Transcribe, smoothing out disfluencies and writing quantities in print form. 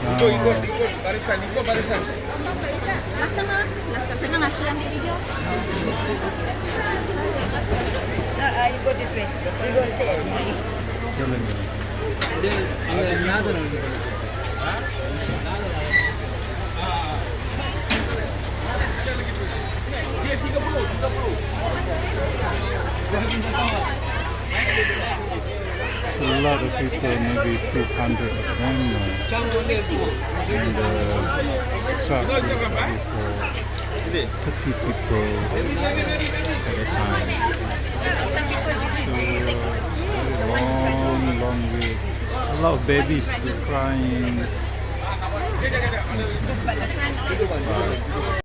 Ikut barisan, ikut barisan. Senang aku ambil video. You go this way. You go stay. A lot of people, maybe 200 of them, and the truck is only for 30 people at a time. So, very long way. A lot of babies crying.